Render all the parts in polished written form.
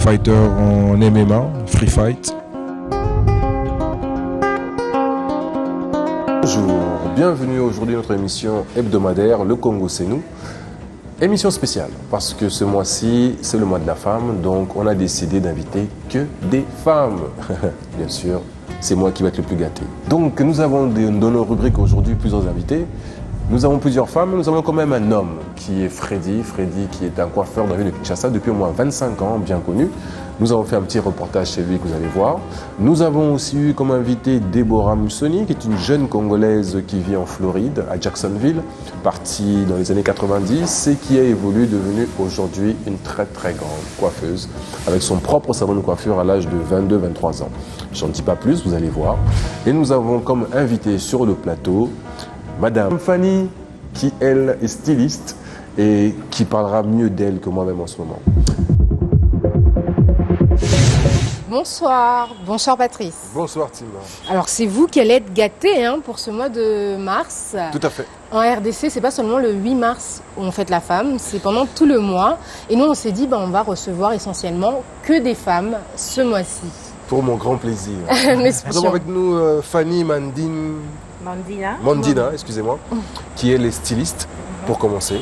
Fighter en MMA, free fight. Bonjour, bienvenue aujourd'hui à notre émission hebdomadaire Le Congo c'est nous. Émission spéciale parce que ce mois-ci c'est le mois de la femme, donc on a décidé d'inviter que des femmes. Bien sûr, c'est moi qui vais être le plus gâté. Donc nous avons dans nos rubriques aujourd'hui plusieurs invités. Nous avons plusieurs femmes, nous avons quand même un homme qui est Freddy. Freddy qui est un coiffeur dans la ville de Kinshasa depuis au moins 25 ans, bien connu. Nous avons fait un petit reportage chez lui que vous allez voir. Nous avons aussi eu comme invité Déborah Mussoni, qui est une jeune Congolaise qui vit en Floride, à Jacksonville, partie dans les années 90 et qui a évolué, devenue aujourd'hui une très très grande coiffeuse, avec son propre salon de coiffure à l'âge de 22-23 ans. Je n'en dis pas plus, vous allez voir. Et nous avons comme invité sur le plateau Madame Fanny, qui elle est styliste et qui parlera mieux d'elle que moi-même en ce moment. Bonsoir, bonsoir Patrice. Bonsoir Tima. Alors c'est vous qui allez être gâté pour ce mois de mars. Tout à fait. En RDC, c'est pas seulement le 8 mars où on fête la femme, c'est pendant tout le mois. Et nous on s'est dit, on va recevoir essentiellement que des femmes ce mois-ci. Pour mon grand plaisir. Nous avons avec nous Fanny Mandina, excusez-moi, qui est les stylistes pour commencer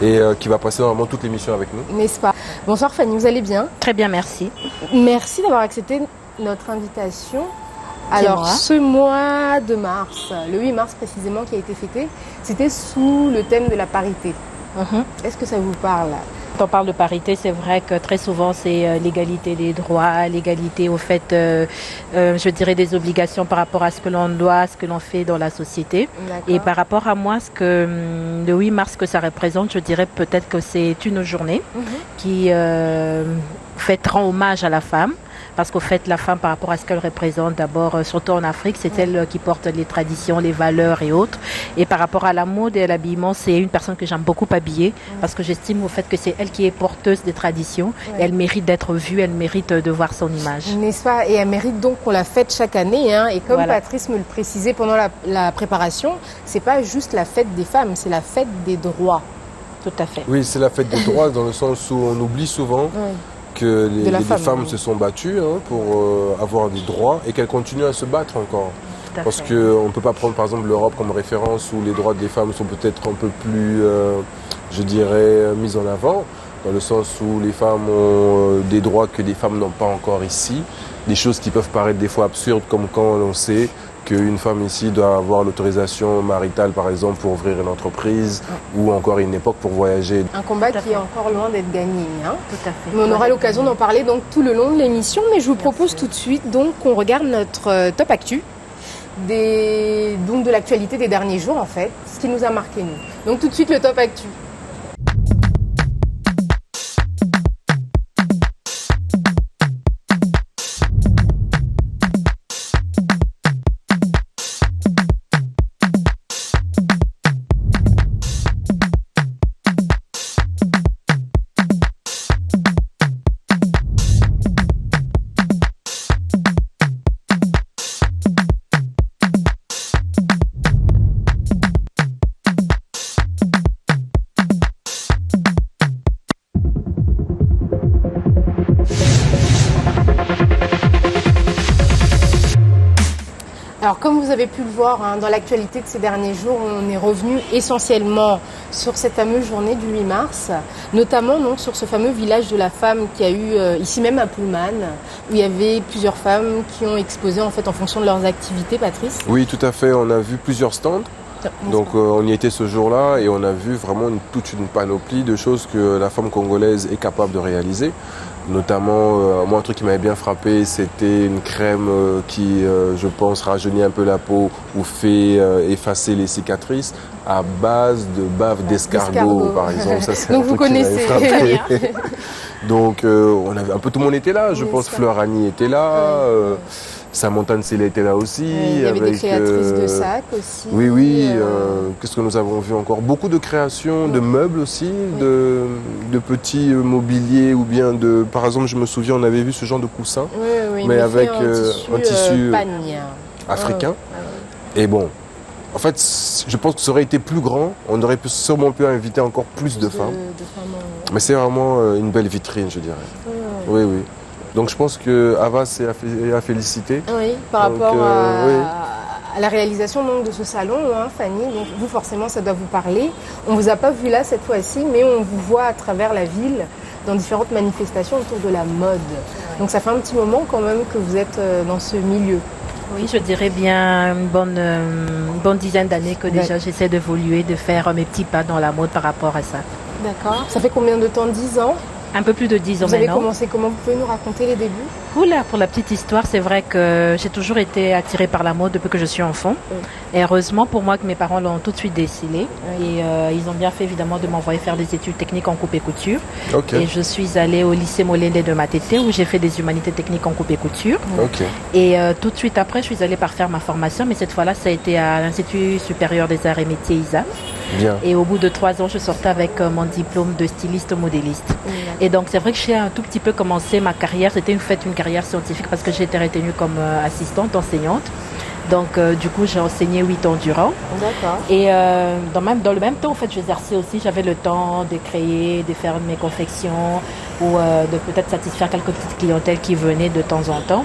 et qui va passer normalement toute l'émission avec nous. N'est-ce pas? Bonsoir Fanny, vous allez bien? Très bien, merci. Merci d'avoir accepté notre invitation. Alors ce mois de mars, le 8 mars précisément qui a été fêté, c'était sous le thème de la parité. Est-ce que ça vous parle? Quand on parle de parité, c'est vrai que très souvent c'est l'égalité des droits, l'égalité au fait, je dirais, des obligations par rapport à ce que l'on doit, ce que l'on fait dans la société. Et par rapport à moi, ce que le 8 mars que ça représente, je dirais peut-être que c'est une journée qui rend hommage à la femme. Parce qu'au fait, la femme, par rapport à ce qu'elle représente, d'abord, surtout en Afrique, c'est elle qui porte les traditions, les valeurs et autres. Et par rapport à la mode et à l'habillement, c'est une personne que j'aime beaucoup habiller, parce que j'estime au fait que c'est elle qui est porteuse des traditions. Et elle mérite d'être vue, elle mérite de voir son image. N'est-ce pas? Et elle mérite donc qu'on la fête chaque année. Et comme Patrice me le précisait pendant la préparation, c'est pas juste la fête des femmes, c'est la fête des droits. Tout à fait. Oui, c'est la fête des droits dans le sens où on oublie souvent que les femmes se sont battues pour avoir des droits et qu'elles continuent à se battre encore. Parce qu'on ne peut pas prendre par exemple l'Europe comme référence où les droits des femmes sont peut-être un peu plus, je dirais, mis en avant, dans le sens où les femmes ont des droits que les femmes n'ont pas encore ici. Des choses qui peuvent paraître des fois absurdes, comme quand on sait qu'une femme ici doit avoir l'autorisation maritale, par exemple, pour ouvrir une entreprise ou encore à une époque pour voyager. Un combat qui est encore loin d'être gagné. Tout à fait. Mais on aura l'occasion d'en parler donc tout le long de l'émission. Mais je vous propose tout de suite donc qu'on regarde notre top actu donc de l'actualité des derniers jours en fait, ce qui nous a marqué nous. Donc tout de suite le top actu. Alors comme vous avez pu le voir dans l'actualité de ces derniers jours, on est revenu essentiellement sur cette fameuse journée du 8 mars, notamment donc, sur ce fameux village de la femme qui a eu ici même à Pullman, où il y avait plusieurs femmes qui ont exposé en fait en fonction de leurs activités, Patrice. Oui, tout à fait, on a vu plusieurs stands. Donc on y était ce jour-là et on a vu vraiment toute une panoplie de choses que la femme congolaise est capable de réaliser. Notamment, moi un truc qui m'avait bien frappé, c'était une crème qui, je pense, rajeunit un peu la peau ou fait effacer les cicatrices à base de bave d'escargot, par exemple. Ça, c'est donc un vous truc qui m'avait connaissez. frappé. Donc on avait un peu tout le monde était là. Je pense Fleur Annie était là. Samantha Nsele était là aussi. Il y avait des créatrices de sacs aussi. Oui. Qu'est-ce que nous avons vu encore? Beaucoup de créations, de meubles aussi, de petits mobiliers ou bien de... Par exemple, je me souviens, on avait vu ce genre de coussin, mais avec un tissu africain. Et bon, en fait, je pense que ça aurait été plus grand. On aurait sûrement pu inviter encore plus de femmes. Mais c'est vraiment une belle vitrine, je dirais. Oui, oui. Donc je pense que Ava, c'est à féliciter. Oui, par rapport à la réalisation donc, de ce salon, hein, Fanny. Donc vous, forcément, ça doit vous parler. On ne vous a pas vu là cette fois-ci, mais on vous voit à travers la ville dans différentes manifestations autour de la mode. Donc ça fait un petit moment quand même que vous êtes dans ce milieu. Oui, je dirais bien une bonne dizaine d'années que déjà j'essaie d'évoluer, de faire mes petits pas dans la mode par rapport à ça. D'accord. Ça fait combien de temps? 10 ans? Un peu plus de 10 ans maintenant. Vous avez commencé comment? Vous pouvez nous raconter les débuts? Oula, pour la petite histoire, c'est vrai que j'ai toujours été attirée par la mode depuis que je suis enfant. Et heureusement pour moi que mes parents l'ont tout de suite décelé. Et ils ont bien fait évidemment de m'envoyer faire des études techniques en coupe et couture. Et je suis allée au lycée Molende de Matete où j'ai fait des humanités techniques en coupe et couture. Et tout de suite après, je suis allée parfaire ma formation. Mais cette fois-là, ça a été à l'Institut supérieur des arts et métiers ISA. Bien. Et au bout de 3 ans, je sortais avec mon diplôme de styliste modéliste. Et donc, c'est vrai que j'ai un tout petit peu commencé ma carrière. C'était une carrière scientifique parce que j'ai été retenue comme assistante enseignante. Donc, du coup, j'ai enseigné 8 ans durant. D'accord. Et dans le même temps, en fait, j'exerçais aussi. J'avais le temps de créer, de faire mes confections ou de peut-être satisfaire quelques petites clientèles qui venaient de temps en temps.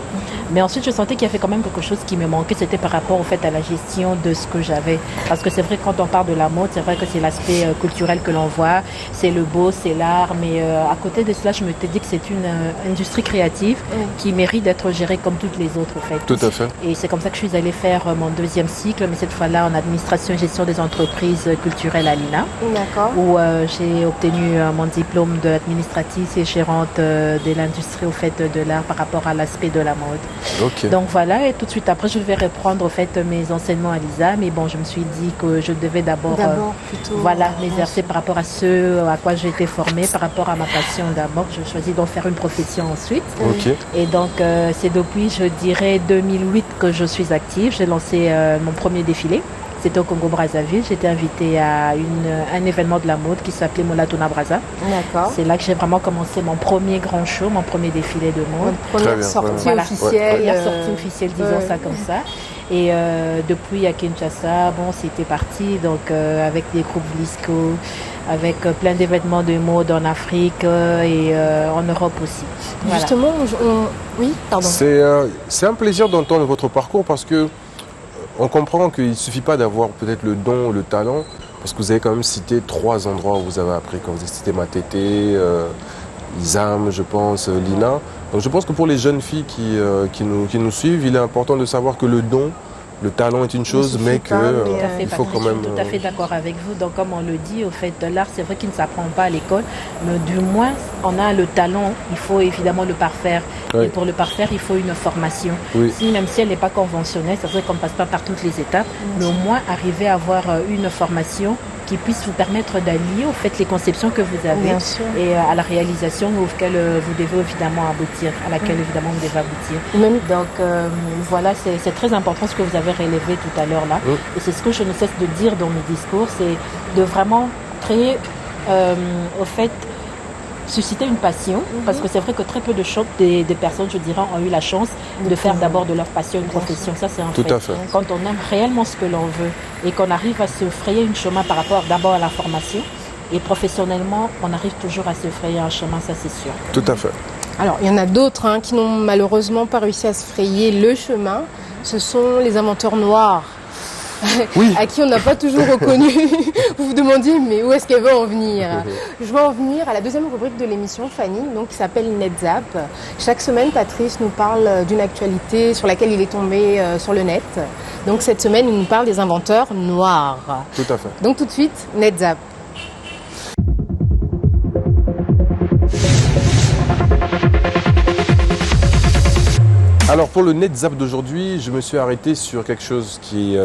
Mais ensuite, je sentais qu'il y avait quand même quelque chose qui me manquait. C'était par rapport, au fait, à la gestion de ce que j'avais. Parce que c'est vrai que quand on parle de la mode, c'est vrai que c'est l'aspect culturel que l'on voit. C'est le beau, c'est l'art. Mais à côté de cela, je me suis dit que c'est une industrie créative qui mérite d'être gérée comme toutes les autres, en fait. Tout à fait. Et c'est comme ça que je suis allée faire mon 2e cycle, mais cette fois-là en administration et gestion des entreprises culturelles à l'INA. D'accord. Où j'ai obtenu mon diplôme d'administratrice et gérante de l'industrie au fait de l'art par rapport à l'aspect de la mode. Donc voilà, et tout de suite après je vais reprendre au fait mes enseignements à l'ISA, mais bon, je me suis dit que je devais d'abord m'exercer par rapport à ce à quoi j'ai été formée, par rapport à ma passion d'abord. Je choisis d'en faire une profession ensuite. Et donc c'est depuis, je dirais, 2008 que je suis active. J'ai lancé mon premier défilé. C'était au Congo-Brazzaville. J'étais invitée à un événement de la mode qui s'appelait Molatona Brazza. D'accord. C'est là que j'ai vraiment commencé mon premier grand show, mon premier défilé de mode. Première sortie officielle. Première sortie officielle, disons ça comme ça. Et depuis à Kinshasa, bon, c'était parti donc avec des groupes Vlisco, avec plein d'événements de mode en Afrique et en Europe aussi. Voilà. Justement, oui, pardon. C'est un plaisir d'entendre votre parcours parce que on comprend qu'il ne suffit pas d'avoir peut-être le don ou le talent, parce que vous avez quand même cité 3 endroits où vous avez appris, quand vous avez cité Matete, ISAM, je pense, l'INA. Donc je pense que pour les jeunes filles qui nous suivent, il est important de savoir que le don, le talent est une chose, mais qu'il faut quand même... Je suis tout à fait d'accord avec vous. Donc, comme on le dit, au fait de l'art, c'est vrai qu'il ne s'apprend pas à l'école, mais du moins, on a le talent, il faut évidemment le parfaire. Et pour le parfaire, il faut une formation. Même si elle n'est pas conventionnelle, c'est vrai qu'on ne passe pas par toutes les étapes, mais au moins arriver à avoir une formation qui puisse vous permettre d'allier au fait les conceptions que vous avez et à la réalisation auquel vous devez évidemment aboutir, à laquelle évidemment vous devez aboutir. Donc voilà, c'est très important ce que vous avez relevé tout à l'heure là. Et c'est ce que je ne cesse de dire dans mes discours, c'est de vraiment créer au fait susciter une passion, parce que c'est vrai que très peu de des personnes, je dirais, ont eu la chance de faire d'abord de leur passion une profession. Ça, c'est un fait. Quand on aime réellement ce que l'on veut et qu'on arrive à se frayer un chemin par rapport d'abord à la formation et professionnellement, on arrive toujours à se frayer un chemin, ça c'est sûr. Tout à fait. Alors, il y en a d'autres qui n'ont malheureusement pas réussi à se frayer le chemin. Ce sont les inventeurs noirs. À qui on n'a pas toujours reconnu. Vous vous demandiez, mais où est-ce qu'elle veut en venir? Je veux en venir à la 2e rubrique de l'émission, Fanny, donc, qui s'appelle NetZap. Chaque semaine, Patrice nous parle d'une actualité sur laquelle il est tombé sur le net. Donc cette semaine, il nous parle des inventeurs noirs. Tout à fait. Donc tout de suite, NetZap. Alors pour le NetZap d'aujourd'hui, je me suis arrêté sur quelque chose qui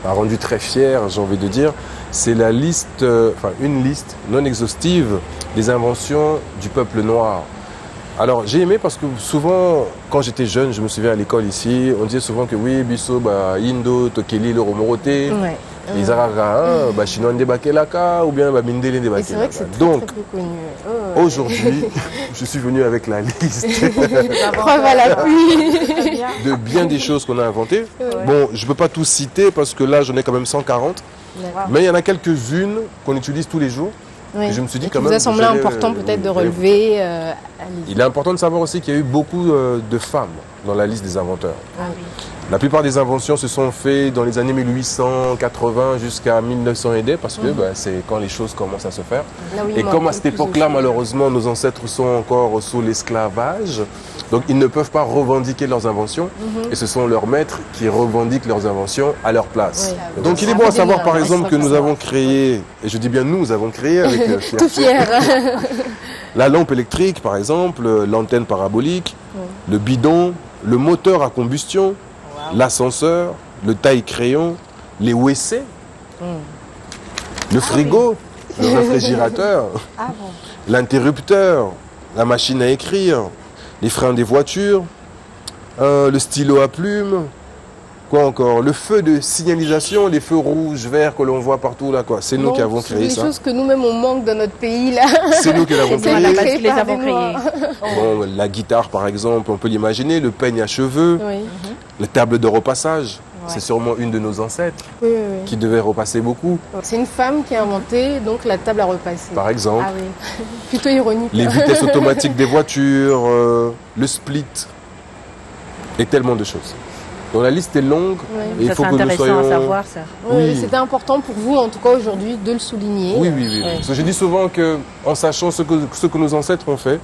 m'a rendu très fier, j'ai envie de dire. C'est une liste non exhaustive des inventions du peuple noir. Alors j'ai aimé parce que souvent, quand j'étais jeune, je me souviens à l'école ici, on disait souvent que oui, biso, Indo, Tokeli, le Romorote, les Araga, Chinois Ndebakelaka ou bien Mindele Ndebakelaka. Donc aujourd'hui, je suis venu avec la liste de bien des choses qu'on a inventées. Bon, je ne peux pas tout citer parce que là, j'en ai quand même 140. Mais il y en a quelques-unes qu'on utilise tous les jours Oui. Et je me suis dit et quand vous même... a semblé important peut-être de relever... Il est important de savoir aussi qu'il y a eu beaucoup de femmes dans la liste des inventeurs. Ah oui. La plupart des inventions se sont faites dans les années 1880 jusqu'à 1900 et des, parce que c'est quand les choses commencent à se faire. Là, oui, et comme à cette époque-là, malheureusement, nos ancêtres sont encore sous l'esclavage, donc ils ne peuvent pas revendiquer leurs inventions, et ce sont leurs maîtres qui revendiquent leurs inventions à leur place. Oui. Donc il est bon à savoir, par exemple, que nous avons créé, et je dis bien nous avons créé avec tout fier. la lampe électrique, par exemple, l'antenne parabolique, le bidon, le moteur à combustion, l'ascenseur, le taille-crayon, les WC, le frigo, le réfrigérateur, l'interrupteur, la machine à écrire, les freins des voitures, le stylo à plume, quoi encore, le feu de signalisation, les feux rouges, verts que l'on voit partout là, quoi. C'est nous qui avons créé ça. Des choses que nous-mêmes on manque dans notre pays là. C'est nous qui l'avons créé. Parce que les avons créés. Bon, la guitare par exemple, on peut l'imaginer, le peigne à cheveux, la table de repassage. C'est sûrement une de nos ancêtres qui devait repasser beaucoup. C'est une femme qui a inventé donc la table à repasser. Par exemple. Ah oui. Plutôt ironique. Les vitesses automatiques des voitures, le split et tellement de choses. Donc la liste est longue et il faut que nous soyons... à savoir ça. Oui. C'était important pour vous en tout cas aujourd'hui de le souligner. Oui. Parce que je dis souvent qu'en sachant ce que nos ancêtres ont fait,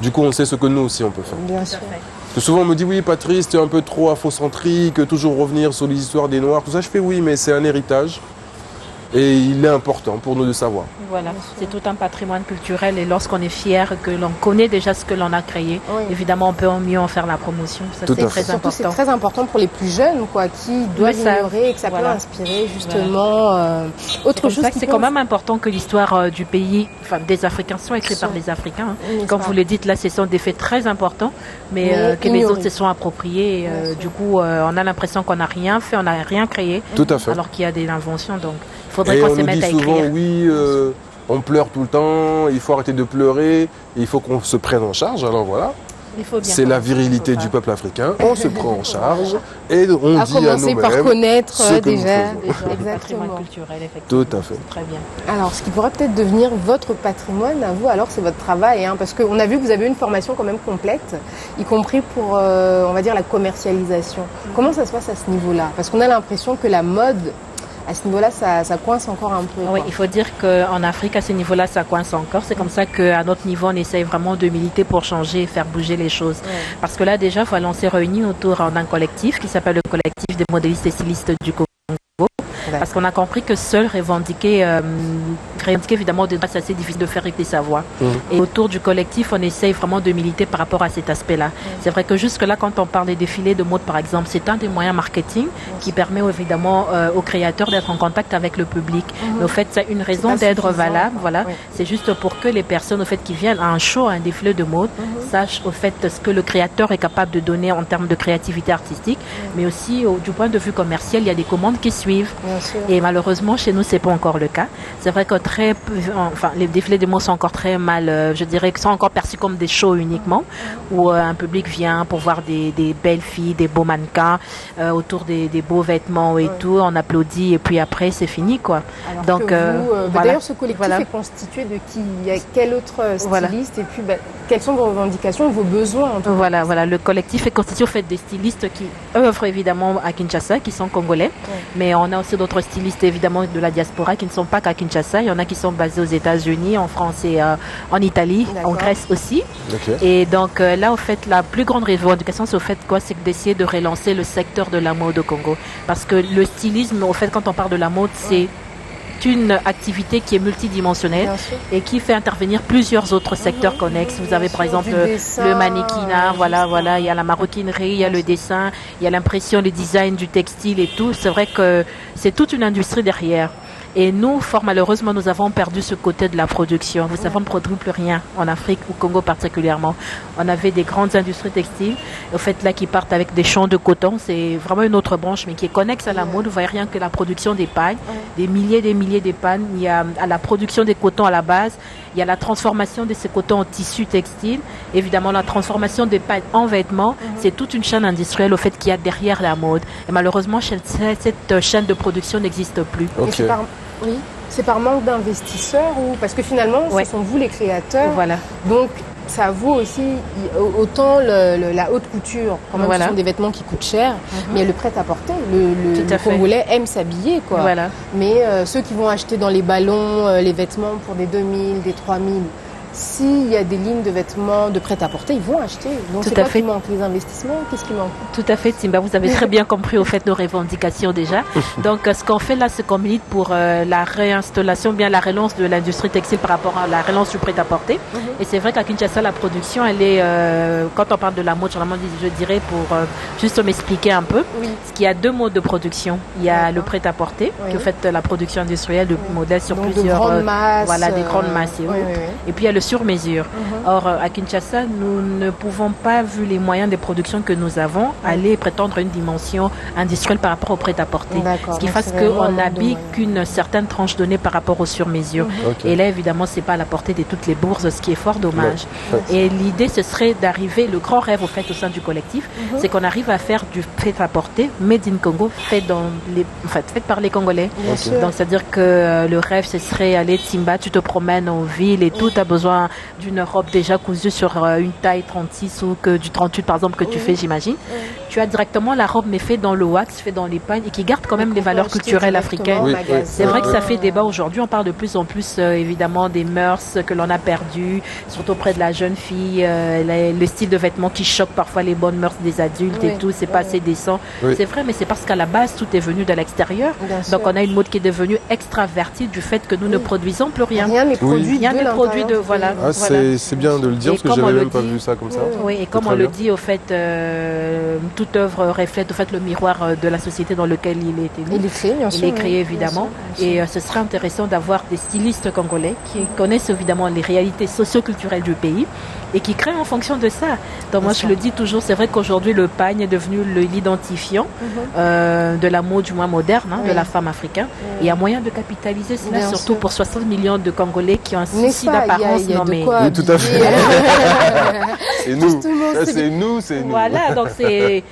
du coup on sait ce que nous aussi on peut faire. Bien sûr. Parce que souvent on me dit oui Patrice, tu es un peu trop afrocentrique, toujours revenir sur les histoires des Noirs, tout ça. Je fais oui, mais c'est un héritage et il est important pour nous de savoir. Voilà, c'est tout un patrimoine culturel et lorsqu'on est fier que l'on connaît déjà ce que l'on a créé, évidemment on peut mieux en faire la promotion. Ça c'est très important. C'est très important pour les plus jeunes quoi, qui doivent ignorer et que ça peut inspirer justement autre chose. C'est quand même important que l'histoire du pays, enfin des Africains, soit écrite par les Africains. Comme vous le dites là, ce sont des faits très importants, mais que les autres se sont appropriés. Du coup, on a l'impression qu'on n'a rien fait, on n'a rien créé, tout à fait. Alors qu'il y a des inventions. Donc il faudrait qu'on se mette à écrire. Souvent, oui, on pleure tout le temps, il faut arrêter de pleurer, il faut qu'on se prenne en charge. Alors voilà, c'est la virilité du peuple africain. On se prend en charge et on dit à nous-mêmes par connaître ce que déjà. Exactement. Culturel, effectivement. Tout à fait. Très bien. Alors, ce qui pourrait peut-être devenir votre patrimoine à vous, alors c'est votre travail, hein, parce qu'on a vu que vous avez une formation quand même complète, y compris pour, on va dire, la commercialisation. Comment ça se passe à ce niveau-là? Parce qu'on a l'impression que la mode, à ce niveau-là, ça coince encore un peu. Oui, il faut dire qu'en Afrique, à ce niveau-là, ça coince encore. C'est comme ça qu'à notre niveau, on essaye vraiment de militer pour changer et faire bouger les choses. Parce que là, déjà, voilà, on s'est réunis autour d'un collectif qui s'appelle le collectif des modélistes et stylistes du Congo. Parce qu'on a compris que seul revendiquer évidemment des droits, c'est assez difficile de faire écouter sa voix. Et autour du collectif, on essaye vraiment de militer par rapport à cet aspect-là. C'est vrai que jusque-là, quand on parle des défilés de mode, par exemple, c'est un des moyens marketing qui permet évidemment aux créateurs d'être en contact avec le public. Mais au fait, ça a une raison d'être valable. Voilà. C'est juste pour que les personnes au fait, qui viennent à un show, à un défilé de mode, sachent au fait ce que le créateur est capable de donner en termes de créativité artistique. Mais aussi, du point de vue commercial, il y a des commandes qui suivent. Et malheureusement, chez nous, c'est pas encore le cas. C'est vrai que les défilés de mode sont encore très mal, je dirais que sont encore perçus comme des shows uniquement, où un public vient pour voir des belles filles, des beaux mannequins, autour des beaux vêtements et tout, on applaudit et puis après, c'est fini, quoi. Alors donc, voilà. D'ailleurs, ce collectif est constitué de qui? Il y a quel autre styliste? Et puis, quelles sont vos revendications, vos besoins en tout cas? Voilà. Le collectif est constitué au fait des stylistes qui œuvrent évidemment à Kinshasa, qui sont congolais, mais on a aussi d'autres stylistes évidemment de la diaspora qui ne sont pas qu'à Kinshasa. Il y en a qui sont basés aux États-Unis, en France et en Italie, en Grèce aussi. Et donc là, au fait, la plus grande revendication, c'est au fait quoi, c'est d'essayer de relancer le secteur de la mode au Congo, parce que le stylisme, au fait, quand on parle de la mode, c'est une activité qui est multidimensionnelle et qui fait intervenir plusieurs autres secteurs connexes. Vous avez par exemple le mannequinat, voilà, il y a la maroquinerie, il y a le dessin, il y a l'impression, le design du textile et tout. C'est vrai que c'est toute une industrie derrière. Et nous, fort malheureusement, nous avons perdu ce côté de la production. Vous savez, on ne produit plus rien en Afrique, au Congo particulièrement. On avait des grandes industries textiles, au fait, là, qui partent avec des champs de coton. C'est vraiment une autre branche, mais qui est connexe à la mode. Vous voyez rien que la production des pagnes, des milliers de pagnes. Il y a à la production des cotons à la base. Il y a la transformation de ces cotons en tissu textile. Évidemment, la transformation des pagnes en vêtements. C'est toute une chaîne industrielle, au fait, qu'il y a derrière la mode. Et malheureusement, cette chaîne de production n'existe plus. Oui. C'est par manque d'investisseurs ou parce que finalement, ce sont vous les créateurs. Voilà. Donc, ça vaut aussi autant la haute couture. Quand même, ce sont des vêtements qui coûtent cher, mais le prêt-à-porter. Le Congolais aime s'habiller, quoi. Voilà. Mais ceux qui vont acheter dans les ballons les vêtements pour des 2000, des 3000, s'il y a des lignes de vêtements de prêt-à-porter, ils vont acheter. Donc, c'est quoi qui manque? Les investissements? Qu'est-ce qui manque? Tout à fait, Timba. Vous avez très bien compris, au fait, nos revendications déjà. Donc, ce qu'on fait là, c'est qu'on milite pour la réinstallation, bien la relance de l'industrie textile par rapport à la relance du prêt-à-porter. Et c'est vrai qu'à Kinshasa, la production, elle est, quand on parle de la mode, je dirais, pour juste m'expliquer un peu, parce qu'il y a 2 modes de production. Il y a le prêt-à-porter, qui est, au fait, la production industrielle de modèles sur donc plusieurs... de grandes masses. Voilà, des grandes masses et autres. Et puis, il y a le sur-mesure. Or, à Kinshasa, nous ne pouvons pas, vu les moyens de production que nous avons, aller prétendre une dimension industrielle par rapport au prêt-à-porter. Ce qui fasse qu'on n'habille qu'une certaine tranche donnée par rapport au sur-mesure. Et là, évidemment, c'est pas à la portée de toutes les bourses, ce qui est fort dommage. Et l'idée, ce serait d'arriver, le grand rêve, au fait, au sein du collectif, c'est qu'on arrive à faire du prêt-à-porter made in Congo, fait par les Congolais. Donc, c'est-à-dire que le rêve, ce serait aller Timba, tu te promènes en ville et tout, tu as besoin d'une robe déjà cousue sur une taille 36 ou que du 38 par exemple que tu fais, j'imagine. Tu as directement la robe mais fait dans le wax, fait dans les pagnes et qui garde quand même les valeurs culturelles africaines. C'est vrai que ça fait débat aujourd'hui. On parle de plus en plus évidemment des mœurs que l'on a perdues, surtout auprès de la jeune fille, le style de vêtements qui choque parfois les bonnes mœurs des adultes et tout. C'est pas assez décent. C'est vrai, mais c'est parce qu'à la base tout est venu de l'extérieur. Donc on a une mode qui est devenue extravertie du fait que nous ne produisons plus rien. Rien n'est produit de voilà. C'est bien de le dire, parce que j'avais même pas vu ça comme ça. Oui, et comme on le dit, au fait, toute œuvre reflète au fait le miroir de la société dans laquelle il est né. Il est créé, bien sûr. Il est créé, évidemment. Et ce serait intéressant d'avoir des stylistes congolais qui connaissent évidemment les réalités socio-culturelles du pays et qui créent en fonction de ça. Donc moi, je le dis toujours, c'est vrai qu'aujourd'hui, le pagne est devenu l'identifiant de la mode, du moins moderne, de la femme africaine. Et il y a moyen de capitaliser cela, surtout pour 60 millions de Congolais qui ont un souci d'apparence. Oui, tout à fait. C'est nous. Voilà, donc c'est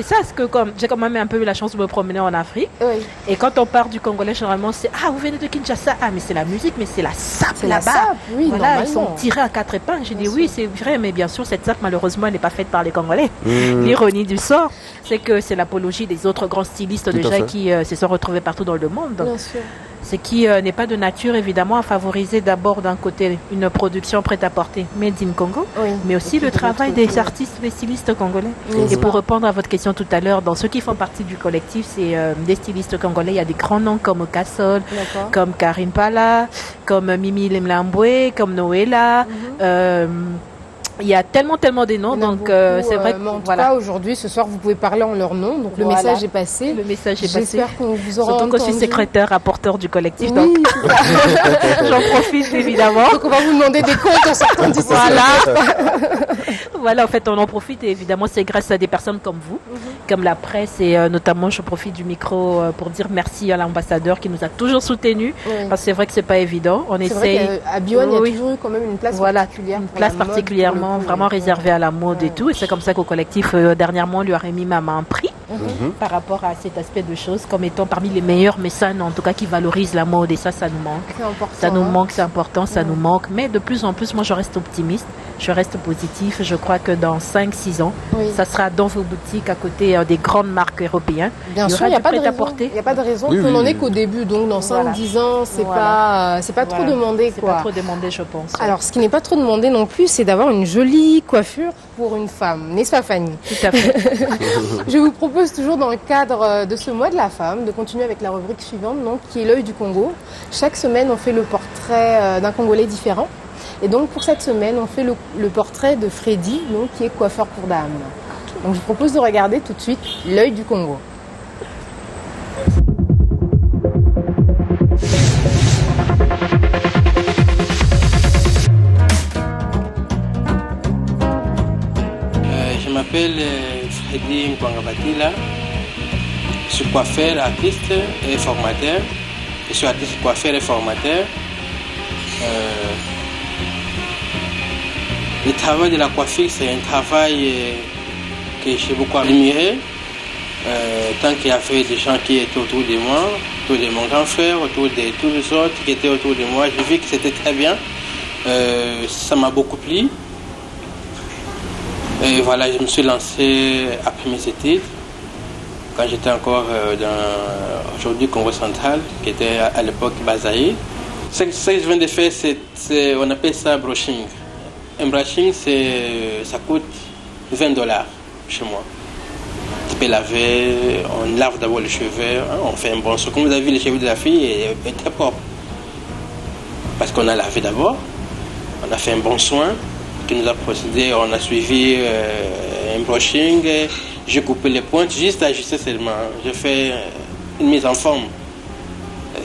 ça, ce que j'ai quand même un peu eu la chance de me promener en Afrique. Et quand on part du Congolais, généralement, c'est vous venez de Kinshasa, mais c'est la musique, mais c'est la sape là-bas. Voilà, ils sont tirés à 4 épingles. J'ai dit oui, c'est vrai, mais bien sûr, cette sape, malheureusement, elle n'est pas faite par les Congolais. L'ironie du sort, c'est que c'est l'apologie des autres grands stylistes déjà qui se sont retrouvés partout dans le monde. Donc, ce qui n'est pas de nature, évidemment, à favoriser d'abord d'un côté une production prête-à-porter made in Congo, mais aussi le travail des artistes, des stylistes congolais. Et pour répondre à votre question tout à l'heure, dans ceux qui font partie du collectif, c'est des stylistes congolais. Il y a des grands noms comme Kassol, comme Karine Pala, comme Mimi Lemlambwe, comme Noëlla. Il y a tellement des noms, donc c'est vrai que en tout cas aujourd'hui, ce soir, vous pouvez parler en leur nom. Donc le message est passé. Le message est passé. J'espère qu'on vous aura entendu. Surtout que je suis secrétaire, rapporteur du collectif. Oui, donc j'en profite évidemment. Donc on va vous demander des comptes en sortant d'ici. Voilà, en fait, on en profite et évidemment, c'est grâce à des personnes comme vous, comme la presse et notamment, je profite du micro pour dire merci à l'ambassadeur qui nous a toujours soutenus parce que c'est vrai que c'est pas évident. On essaye. À Bion, il y a toujours eu quand même une place particulière. Une place particulièrement vraiment réservée à la mode et tout. Et c'est comme ça qu'au collectif, dernièrement, on lui a remis un prix par rapport à cet aspect de choses, comme étant parmi les meilleurs mécènes, en tout cas, qui valorisent la mode. Et ça nous manque. C'est important. Ça nous manque, c'est important, ça nous manque. Mais de plus en plus, moi, je reste optimiste. Je reste positif. Je crois que dans 5-6 ans, ça sera dans vos boutiques à côté des grandes marques européennes. Bien sûr, il n'y a pas de raison qu'on n'en est qu'au début. Donc, dans 5-10 ans, c'est pas trop demandé. C'est pas trop demandé, je pense. Alors, ce qui n'est pas trop demandé non plus, c'est d'avoir une jolie coiffure pour une femme. N'est-ce pas, Fanny? Tout à fait. Je vous propose toujours, dans le cadre de ce mois de la femme, de continuer avec la rubrique suivante, donc, qui est l'œil du Congo. Chaque semaine, on fait le portrait d'un Congolais différent. Et donc, pour cette semaine, on fait le portrait de Freddy, donc, qui est coiffeur pour dames. Donc, je vous propose de regarder tout de suite l'œil du Congo. Je m'appelle Freddy Nkwangabatila. Je suis coiffeur, artiste et formateur. Je suis artiste, coiffeur et formateur. Le travail de la coiffure, c'est un travail que j'ai beaucoup admiré. tant qu'il y avait des gens qui étaient autour de moi, autour de mon grand frère, autour de tous les autres qui étaient autour de moi, j'ai vu que c'était très bien. Ça m'a beaucoup plu. Et voilà, je me suis lancé après mes études, quand j'étais encore dans aujourd'hui Congo central, qui était à l'époque Bazaï. Ce que je viens de faire, on appelle ça brushing. Un brushing, ça coûte $20 chez moi. Tu peux laver, on lave d'abord les cheveux, hein, on fait un bon soin. Comme vous avez vu, les cheveux de la fille est très propre. Parce qu'on a lavé d'abord, on a fait un bon soin, qui nous a procédé, on a suivi un brushing, j'ai coupé les pointes, juste ajusté seulement. J'ai fait une mise en forme.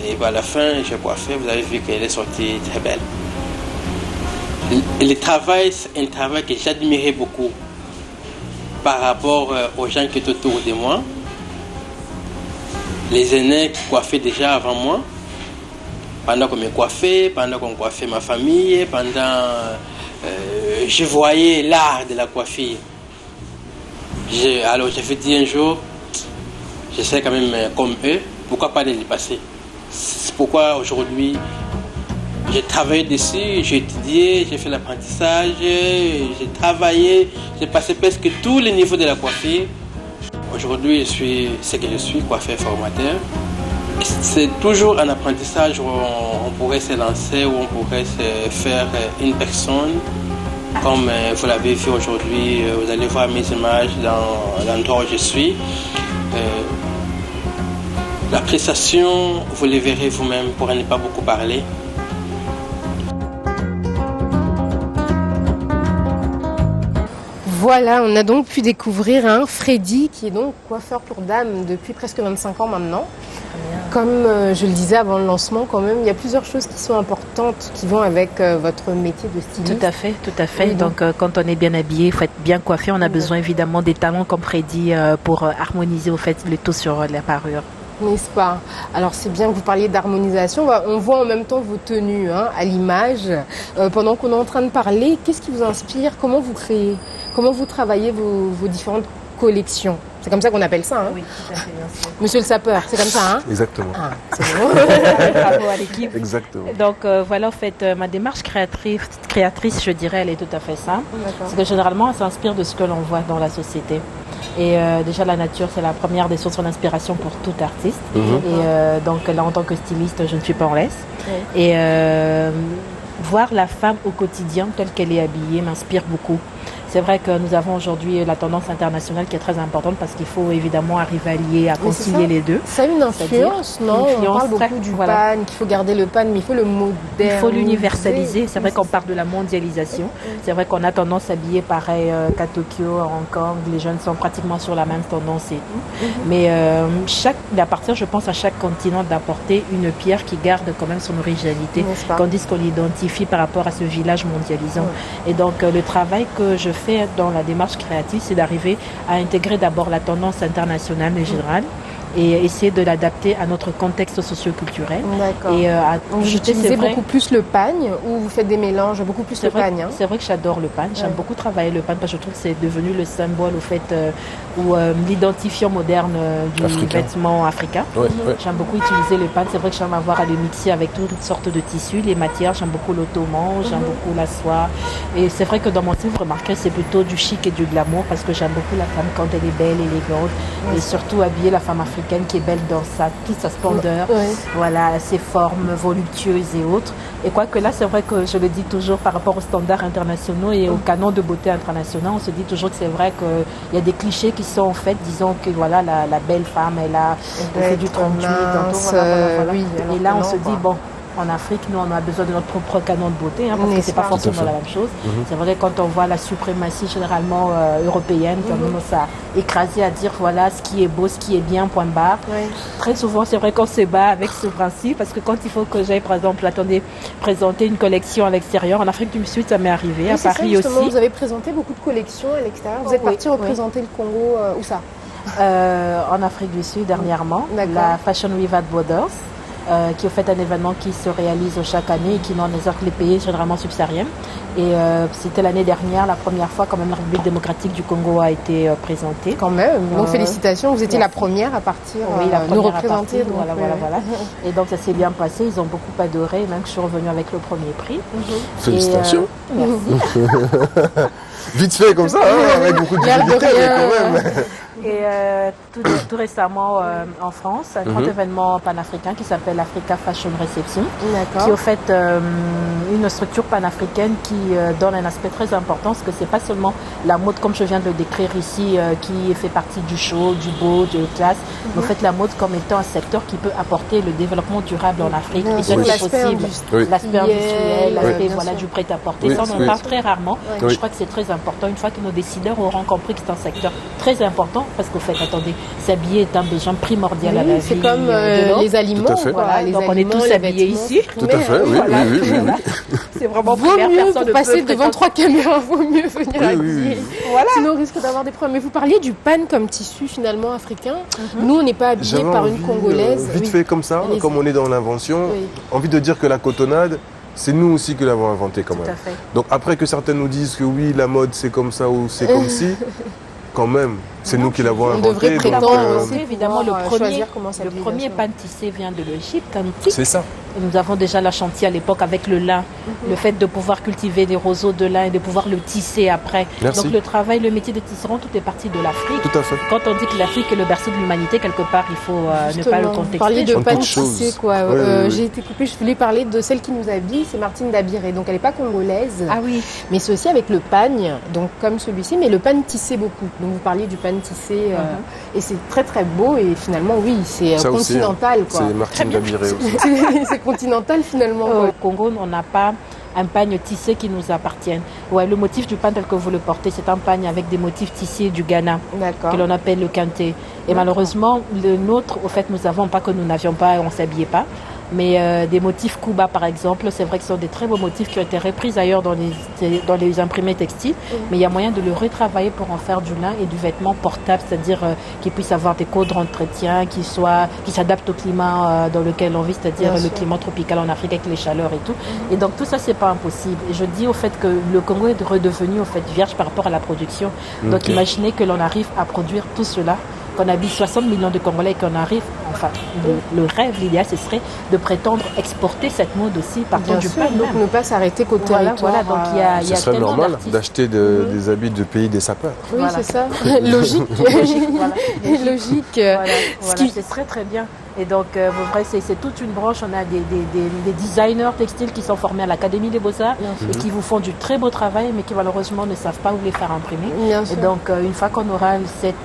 Et à la fin, j'ai coiffé, vous avez vu qu'elle est sortie très belle. Le travail, c'est un travail que j'admirais beaucoup par rapport aux gens qui étaient autour de moi. Les aînés qui coiffaient déjà avant moi, pendant qu'on me coiffait, pendant qu'on coiffait ma famille, je voyais l'art de la coiffure. Alors j'ai fait dire un jour, je sais quand même comme eux, pourquoi pas les passer. C'est pourquoi aujourd'hui j'ai travaillé dessus, j'ai étudié, j'ai fait l'apprentissage, j'ai travaillé, j'ai passé presque tous les niveaux de la coiffure. Aujourd'hui je suis ce que je suis, coiffeur formateur. C'est toujours un apprentissage où on pourrait se lancer, où on pourrait se faire une personne. Comme vous l'avez vu aujourd'hui, vous allez voir mes images dans l'endroit où je suis. L'appréciation, vous le verrez vous-même pour ne pas beaucoup parler. Voilà, on a donc pu découvrir Freddy, qui est donc coiffeur pour dames depuis presque 25 ans maintenant. Comme je le disais avant le lancement, quand même, il y a plusieurs choses qui sont importantes qui vont avec votre métier de styliste. Tout à fait. Oui, donc, quand on est bien habillé, il faut être bien coiffé. On a besoin évidemment des talons comme Freddy pour harmoniser au fait le tout sur la parure. N'est-ce pas? Alors c'est bien que vous parliez d'harmonisation. On voit en même temps vos tenues à l'image. Pendant qu'on est en train de parler, qu'est-ce qui vous inspire? Comment vous créez? Comment vous travaillez vos différentes collections? C'est comme ça qu'on appelle ça, Oui, tout à fait, bien sûr. Monsieur le sapeur, c'est comme ça, Exactement. Ah, c'est bon. Bravo à l'équipe. Exactement. Donc voilà, en fait, ma démarche créatrice, je dirais, elle est tout à fait simple. Parce que généralement, elle s'inspire de ce que l'on voit dans la société. Et déjà, la nature, c'est la première des sources d'inspiration pour tout artiste. Et donc là, en tant que styliste, je ne suis pas en laisse. Et voir la femme au quotidien, telle qu'elle est habillée, m'inspire beaucoup. C'est vrai que nous avons aujourd'hui la tendance internationale qui est très importante parce qu'il faut évidemment arriver à lier, à concilier les deux. Ça a une influence, non? On parle beaucoup du pan, qu'il faut garder le pan, mais il faut le moderniser. Il faut l'universaliser. C'est vrai qu'on parle de la mondialisation. C'est vrai qu'on a tendance à habiller pareil qu'à Tokyo, à Hong Kong. Les jeunes sont pratiquement sur la même tendance et tout. Mais il appartient, je pense, à chaque continent d'apporter une pierre qui garde quand même son originalité, tandis qu'on l'identifie par rapport à ce village mondialisant. Et donc, le travail que je fais dans la démarche créative, c'est d'arriver à intégrer d'abord la tendance internationale et générale et essayer de l'adapter à notre contexte socio-culturel. D'accord. Et vous utilisez beaucoup plus le pagne ou vous faites des mélanges beaucoup plus le pagne? C'est vrai que j'adore le pagne. J'aime beaucoup travailler le pagne parce que je trouve que c'est devenu le symbole au fait ou l'identifiant moderne du vêtement africain. J'aime beaucoup utiliser le pagne. C'est vrai que j'aime avoir à le mixer avec toutes sortes de tissus, les matières. J'aime beaucoup l'ottoman, j'aime beaucoup la soie. Et c'est vrai que dans mon style, vous remarquerez, c'est plutôt du chic et du glamour parce que j'aime beaucoup la femme quand elle est belle, élégante et surtout habiller la femme africaine qui est belle dans toute sa splendeur, voilà, ses formes voluptueuses et autres. Et quoique là, c'est vrai que je le dis toujours par rapport aux standards internationaux et aux canons de beauté internationaux, on se dit toujours que c'est vrai qu'il y a des clichés qui sont en fait, disons que voilà, la belle femme, elle fait du 38, voilà. Et là, on se dit, bon, en Afrique, nous, on a besoin de notre propre canon de beauté, parce que c'est pas forcément la même chose. C'est vrai que quand on voit la suprématie généralement européenne, tendance à écraser, à dire voilà ce qui est beau, ce qui est bien, point barre. Très souvent, c'est vrai qu'on se bat avec ce principe, parce que quand il faut que j'aille, par exemple, présenter une collection à l'extérieur, en Afrique du Sud, ça m'est arrivé, à Paris aussi. Vous avez présenté beaucoup de collections à l'extérieur. Vous êtes parti représenter le Congo, où ça? En Afrique du Sud, dernièrement, la Fashion Without Borders. qui est au fait un événement qui se réalise chaque année et qui met en exergue les pays généralement subsahariens. Et c'était l'année dernière, la première fois quand même la République démocratique du Congo a été présentée. Quand même, donc félicitations, vous étiez la première à partir nous représenter. Voilà. Et donc ça s'est bien passé, ils ont beaucoup adoré, même que je suis revenue avec le premier prix. Félicitations. Merci. Vite fait comme ça, avec beaucoup de difficultés, mais quand même. Et tout récemment en France, un grand événement panafricain qui s'appelle Africa Fashion Reception, qui est au fait une structure panafricaine qui donne un aspect très important, parce que c'est pas seulement la mode comme je viens de le décrire ici, qui fait partie du show, du beau, de classe, mais au fait la mode comme étant un secteur qui peut apporter le développement durable en Afrique, et ça c'est possible. L'aspect industriel, l'aspect du prêt-à-porter, ça on en parle très rarement. Je crois que c'est très important, une fois que nos décideurs auront compris que c'est un secteur très important, parce qu'au fait, attendez, s'habiller est un besoin primordial à la vie. C'est comme les aliments. Voilà, donc on est tous habillés ici. Tout à fait, oui. C'est vraiment vaut mieux pour passer devant 3 caméras, vaut mieux venir habiller. Voilà. Sinon on risque d'avoir des problèmes. Mais vous parliez du pan comme tissu finalement africain. Nous, on n'est pas habillés par une Congolaise. Vite fait comme ça, comme on est dans l'invention, envie de dire que la cotonnade, c'est nous aussi qui l'avons inventé quand même. Tout à fait. Donc après que certains nous disent que oui, la mode c'est comme ça ou c'est comme si, quand même, c'est nous qui l'avons inventé. On devrait prétendre aussi, évidemment, le premier pan tissé vient de l'Égypte antique. C'est ça. Et nous avons déjà la chantier à l'époque avec le lin, le fait de pouvoir cultiver des roseaux de lin et de pouvoir le tisser après. Merci. Donc le travail, le métier de tisserand, tout est parti de l'Afrique. Tout à fait. Quand on dit que l'Afrique est le berceau de l'humanité, quelque part, il faut ne pas le contexter. Vous parliez de pan tissé, quoi. Oui. J'ai été coupée, je voulais parler de celle qui nous habille, c'est Martine Dabiré. Donc elle n'est pas congolaise. Ah oui. Mais c'est aussi avec le pagne, donc comme celui-ci, mais le pan tissé beaucoup. Donc vous parliez du pan tissé, et c'est très très beau, et finalement, oui, c'est continental. Aussi, c'est Martine Dabiré aussi. C'est continental finalement. Au Congo, on n'a pas un pagne tissé qui nous appartienne. Ouais, le motif du pagne tel que vous le portez, c'est un pagne avec des motifs tissés du Ghana, que l'on appelle le kente. Et malheureusement, le nôtre, au fait, nous avons, pas que nous n'avions pas et on ne s'habillait pas, mais des motifs Kuba par exemple, c'est vrai que ce sont des très beaux motifs qui ont été repris ailleurs dans les imprimés textiles, mais il y a moyen de le retravailler pour en faire du lin et du vêtement portable, c'est-à-dire qu'il puisse avoir des codes d'entretien qui s'adaptent au climat dans lequel on vit, c'est-à-dire le climat tropical en Afrique avec les chaleurs et tout. Et donc tout ça c'est pas impossible. Et je dis au fait que le Congo est redevenu au fait vierge par rapport à la production. Donc imaginez que l'on arrive à produire tout cela, qu'on habille 60 millions de Congolais et qu'on arrive, enfin, le rêve, l'idéal, ce serait de prétendre exporter cette mode aussi partant du pain. Donc ne pas s'arrêter qu'au territoire. Voilà, donc il y a ce serait normal d'acheter des habits de pays des sapeurs. Oui, c'est ça. Logique. Logique. Ce serait très bien. Et donc, vous verrez, c'est toute une branche. On a des designers textiles qui sont formés à l'Académie des Beaux-Arts et qui vous font du très beau travail, mais qui malheureusement ne savent pas où les faire imprimer. Et donc, une fois qu'on aura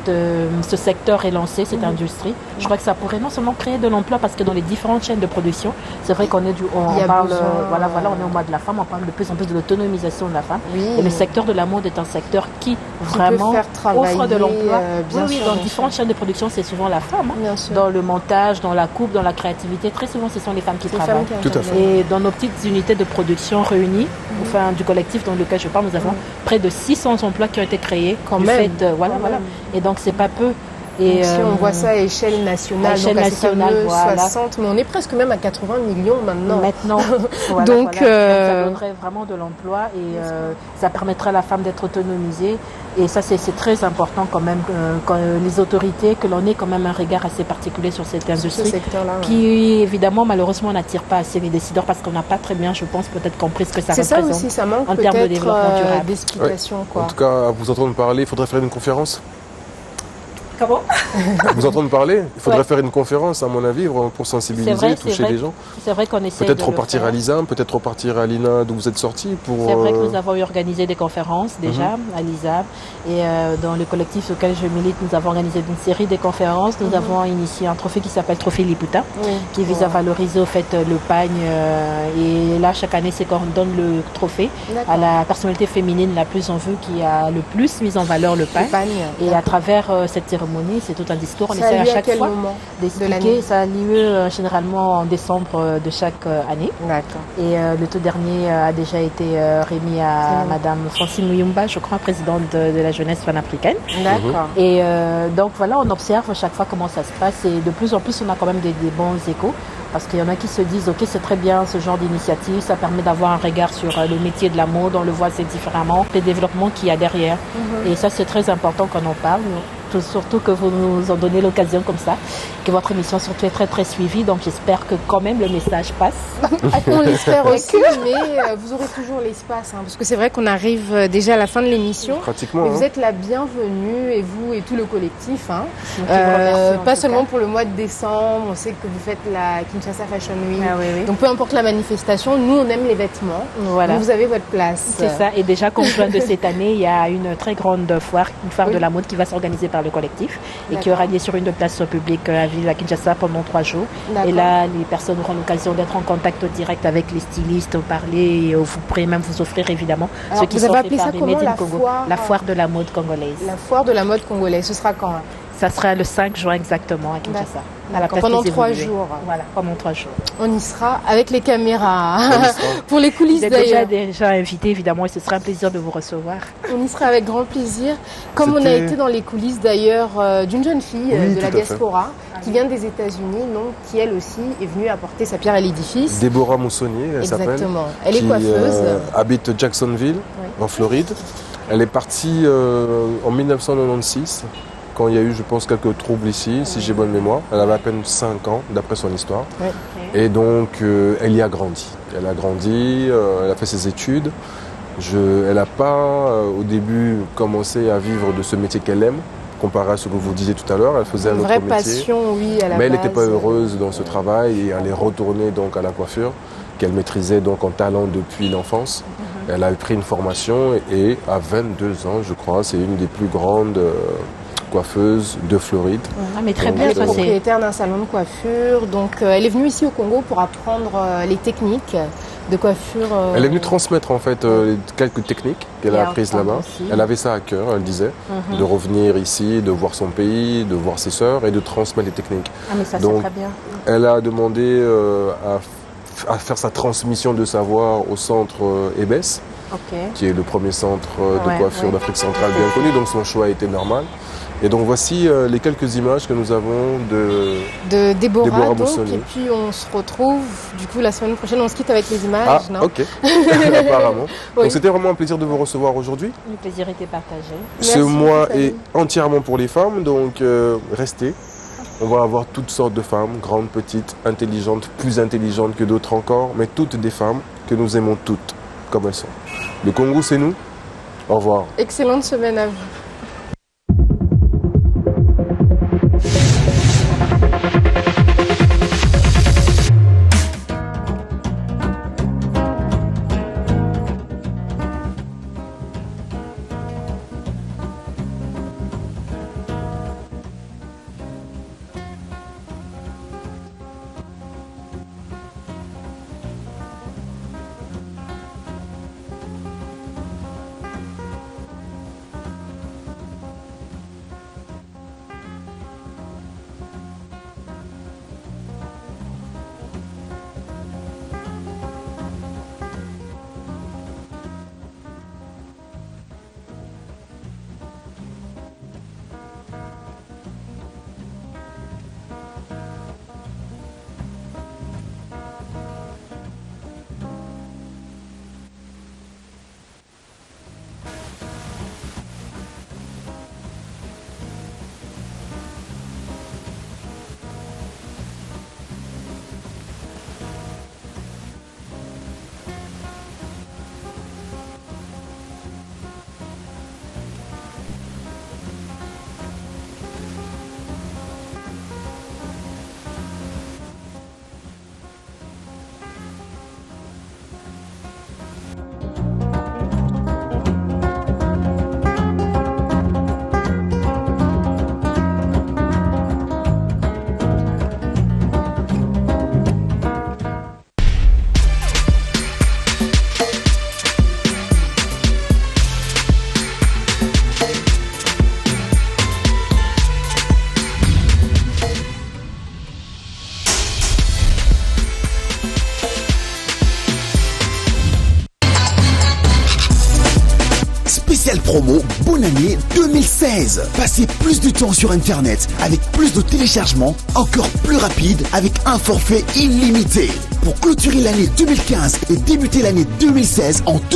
ce secteur est lancé, cette industrie, je crois que ça pourrait non seulement créer de l'emploi, parce que dans les différentes chaînes de production, c'est vrai qu'on est on parle, on est au mois de la femme, on parle de plus en plus de l'autonomisation de la femme. Et le secteur de la mode est un secteur qui vraiment offre de l'emploi. Dans différentes chaînes de production, c'est souvent la femme. Dans le montage, dans la coupe, dans la créativité, très souvent ce sont les femmes qui travaillent. Tout à fait. Et dans nos petites unités de production réunies, enfin du collectif dans lequel je parle, nous avons près de 600 emplois qui ont été créés. Voilà. Et donc c'est pas peu. Et si on voit ça à échelle nationale, donc à 60, mais on est presque même à 80 millions maintenant. Donc ça donnerait vraiment de l'emploi et ça permettrait à la femme d'être autonomisée. Et ça, c'est très important quand même, quand les autorités, que l'on ait quand même un regard assez particulier sur cette industrie, qui évidemment, malheureusement, n'attire pas assez les décideurs parce qu'on n'a pas très bien, je pense, peut-être compris ce que ça représente aussi, ça manque en termes de développement durable. D'explication. En tout cas, à vous entendre parler, il faudrait faire une conférence. Comment ? Vous entendez parler ? Il faudrait faire une conférence, à mon avis, pour sensibiliser, toucher les gens. C'est vrai qu'on essaie peut-être repartir à l'ISAM, peut-être repartir à l'INA d'où vous êtes sortis. C'est vrai que nous avons organisé des conférences déjà à l'ISAM. Et dans le collectif auquel je milite, nous avons organisé une série de conférences. Nous avons initié un trophée qui s'appelle Trophée Liputa, qui vise à valoriser au fait le pagne. Et là, chaque année, c'est qu'on donne le trophée à la personnalité féminine la plus en vue, qui a le plus mis en valeur le pagne. Et à travers cette cérémonie, cérémonie, c'est tout un discours. On ça essaie a à lieu chaque quel fois moment d'expliquer. Ça a lieu généralement en décembre de chaque année. D'accord. Et le tout dernier a déjà été remis à Madame Francine Muyumba, je crois, présidente de la jeunesse panafricaine. D'accord. Et donc voilà, on observe chaque fois comment ça se passe et de plus en plus on a quand même des bons échos. Parce qu'il y en a qui se disent, ok, c'est très bien ce genre d'initiative, ça permet d'avoir un regard sur le métier de la mode, on le voit assez différemment, les développements qu'il y a derrière. Et ça, c'est très important qu'on en parle, surtout que vous nous en donnez l'occasion comme ça, que votre émission surtout est très très suivie, donc j'espère que quand même le message passe. On l'espère aussi, mais vous aurez toujours l'espace, hein, parce que c'est vrai qu'on arrive déjà à la fin de l'émission. Pratiquement. Mais vous êtes la bienvenue, et vous et tout le collectif. Hein. Pas seulement pour le mois de décembre, on sait que vous faites la Kinshasa Fashion Week. Ah, oui. Donc peu importe la manifestation, nous on aime les vêtements. Voilà. Donc vous avez votre place. C'est ça, et déjà qu'en juin de cette année, il y a une très grande foire, une foire de la mode qui va s'organiser par le collectif et qui aura lieu sur une place publique à Kinshasa pendant 3 jours. Et là, les personnes auront l'occasion d'être en contact direct avec les stylistes, parler, et vous pourrez même vous offrir évidemment ce qui sont faits par les Made in Congo. La foire de la mode congolaise. La foire de la mode congolaise, ce sera quand? Ça sera le 5 juin exactement à Kinshasa. À la place pendant des 3 évolués. jours. Voilà, pendant 3 jours. On y sera avec les caméras. Pour les coulisses Vous êtes d'ailleurs. déjà invité évidemment et ce sera un plaisir de vous recevoir. On y sera avec grand plaisir. Comme on a été dans les coulisses d'ailleurs d'une jeune fille de la diaspora qui vient des États-Unis, donc qui elle aussi est venue apporter sa pierre à l'édifice. Déborah Moussonnier, elle s'appelle. Exactement. Elle est coiffeuse. Habite Jacksonville, en Floride. Elle est partie en 1996. Quand il y a eu, je pense, quelques troubles ici, si j'ai bonne mémoire. Elle avait à peine 5 ans, d'après son histoire. Oui. Et donc, elle y a grandi. Elle a grandi, elle a fait ses études. Elle n'a pas, au début, commencé à vivre de ce métier qu'elle aime, comparé à ce que vous disiez tout à l'heure. Elle faisait un autre métier. Une vraie passion, oui, à la base. Mais elle n'était pas heureuse dans ce travail et elle est retournée donc à la coiffure, qu'elle maîtrisait donc en talent depuis l'enfance. Elle a pris une formation et à 22 ans, je crois, c'est une des plus grandes coiffeuse de Floride. Ah, mais très bien, elle est propriétaire d'un salon de coiffure. Donc, elle est venue ici au Congo pour apprendre les techniques de coiffure. Elle est venue transmettre en fait quelques techniques qu'elle a apprises là-bas. Elle avait ça à cœur, elle disait, de revenir ici, de voir son pays, de voir ses sœurs et de transmettre les techniques. Ah, mais ça, donc, c'est très bien. Elle a demandé à faire sa transmission de savoir au centre EBES, qui est le premier centre de coiffure d'Afrique centrale bien connu. Donc, son choix a été normal. Et donc voici les quelques images que nous avons de Déborah donc, et puis on se retrouve du coup la semaine prochaine, on se quitte avec les images. Ah, ok, apparemment. Oui. Donc c'était vraiment un plaisir de vous recevoir aujourd'hui. Le plaisir était partagé. Ce mois est entièrement pour les femmes, donc restez. On va avoir toutes sortes de femmes, grandes, petites, intelligentes, plus intelligentes que d'autres encore, mais toutes des femmes que nous aimons toutes, comme elles sont. Le Congo, c'est nous. Au revoir. Excellente semaine à vous. spéciale promo Bonne Année 2016. Passez plus de temps sur Internet avec plus de téléchargements, encore plus rapide avec un forfait illimité. Pour clôturer l'année 2015 et débuter l'année 2016 en toute